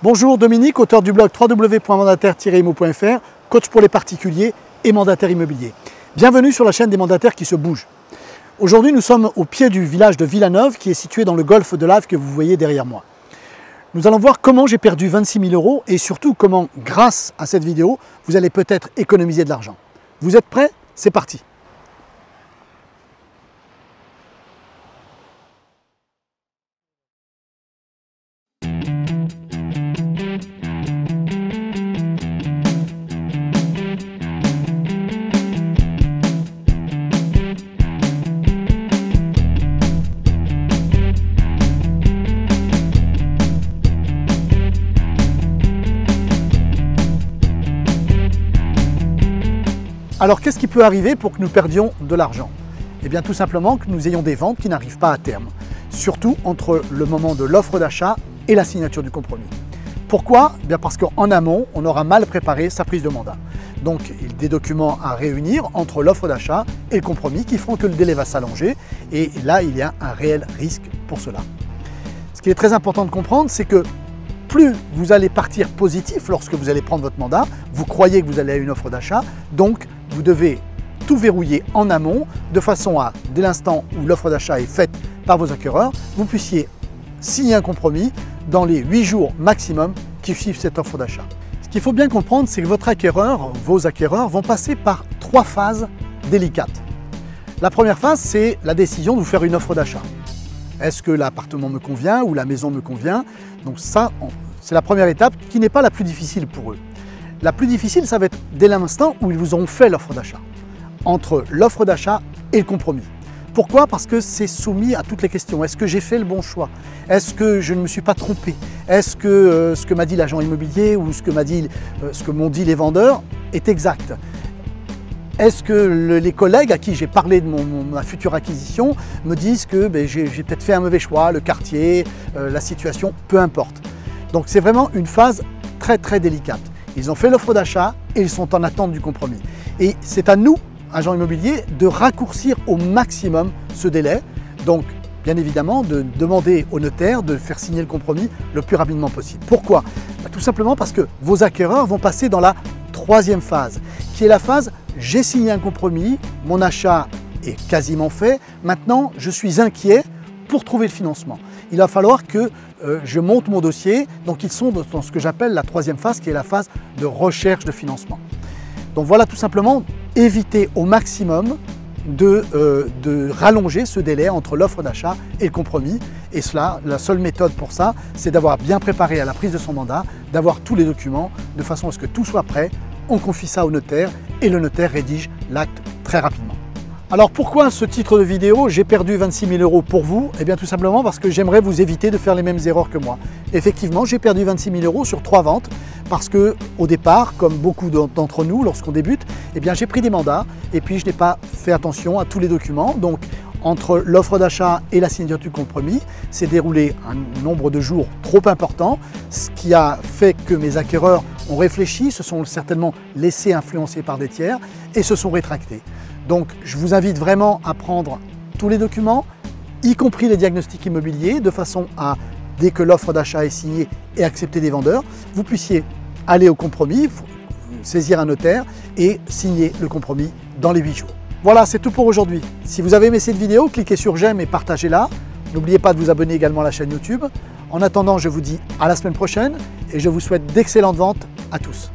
Bonjour, Dominique, auteur du blog www.mandataire-imo.fr, coach pour les particuliers et mandataires immobiliers. Bienvenue sur la chaîne des mandataires qui se bougent. Aujourd'hui, nous sommes au pied du village de Villaneuve qui est situé dans le golfe de Lave que vous voyez derrière moi. Nous allons voir comment j'ai perdu 26 000 € et surtout comment, grâce à cette vidéo, vous allez peut-être économiser de l'argent. Vous êtes prêts? C'est parti! Alors qu'est-ce qui peut arriver pour que nous perdions de l'argent? Eh bien tout simplement que nous ayons des ventes qui n'arrivent pas à terme, surtout entre le moment de l'offre d'achat et la signature du compromis. Pourquoi? Eh bien parce qu'en amont, on aura mal préparé sa prise de mandat. Donc il y a des documents à réunir entre l'offre d'achat et le compromis qui feront que le délai va s'allonger et là il y a un réel risque pour cela. Ce qui est très important de comprendre, c'est que plus vous allez partir positif lorsque vous allez prendre votre mandat, vous croyez que vous allez à une offre d'achat, donc vous devez tout verrouiller en amont de façon à, dès l'instant où l'offre d'achat est faite par vos acquéreurs, vous puissiez signer un compromis dans les 8 jours maximum qui suivent cette offre d'achat. Ce qu'il faut bien comprendre, c'est que votre acquéreur, vos acquéreurs vont passer par 3 phases délicates. La première phase, c'est la décision de vous faire une offre d'achat. Est-ce que l'appartement me convient ou la maison me convient? Donc ça, c'est la première étape qui n'est pas la plus difficile pour eux. La plus difficile, ça va être dès l'instant où ils vous auront fait l'offre d'achat, entre l'offre d'achat et le compromis. Pourquoi? Parce que c'est soumis à toutes les questions. Est-ce que j'ai fait le bon choix? Est-ce que je ne me suis pas trompé? Est-ce que ce que m'a dit l'agent immobilier ou ce que m'ont dit les vendeurs est exact? Est-ce que les collègues à qui j'ai parlé de ma future acquisition me disent que j'ai peut-être fait un mauvais choix, le quartier, la situation, peu importe. Donc c'est vraiment une phase très délicate. Ils ont fait l'offre d'achat et ils sont en attente du compromis. Et c'est à nous, agents immobiliers, de raccourcir au maximum ce délai. Donc bien évidemment de demander au notaire de faire signer le compromis le plus rapidement possible. Pourquoi? Tout simplement parce que vos acquéreurs vont passer dans la troisième phase, qui est la phase « j'ai signé un compromis, mon achat est quasiment fait, maintenant je suis inquiet pour trouver le financement ». Il va falloir que je monte mon dossier, donc ils sont dans ce que j'appelle la troisième phase, qui est la phase de recherche de financement. Donc voilà, tout simplement, éviter au maximum de rallonger ce délai entre l'offre d'achat et le compromis. Et cela, la seule méthode pour ça, c'est d'avoir bien préparé à la prise de son mandat, d'avoir tous les documents, de façon à ce que tout soit prêt. On confie ça au notaire et le notaire rédige l'acte très rapidement. Alors pourquoi ce titre de vidéo « J'ai perdu 26 000 € pour vous » Eh bien tout simplement parce que j'aimerais vous éviter de faire les mêmes erreurs que moi. Effectivement, j'ai perdu 26 000 € sur 3 ventes parce que au départ, comme beaucoup d'entre nous lorsqu'on débute, eh bien j'ai pris des mandats et puis je n'ai pas fait attention à tous les documents. Donc entre l'offre d'achat et la signature du compromis, s'est déroulé un nombre de jours trop important, ce qui a fait que mes acquéreurs ont réfléchi, se sont certainement laissés influencer par des tiers et se sont rétractés. Donc je vous invite vraiment à prendre tous les documents, y compris les diagnostics immobiliers, de façon à, dès que l'offre d'achat est signée et acceptée des vendeurs, vous puissiez aller au compromis, saisir un notaire et signer le compromis dans les 8 jours. Voilà, c'est tout pour aujourd'hui. Si vous avez aimé cette vidéo, cliquez sur j'aime et partagez-la. N'oubliez pas de vous abonner également à la chaîne YouTube. En attendant, je vous dis à la semaine prochaine et je vous souhaite d'excellentes ventes à tous.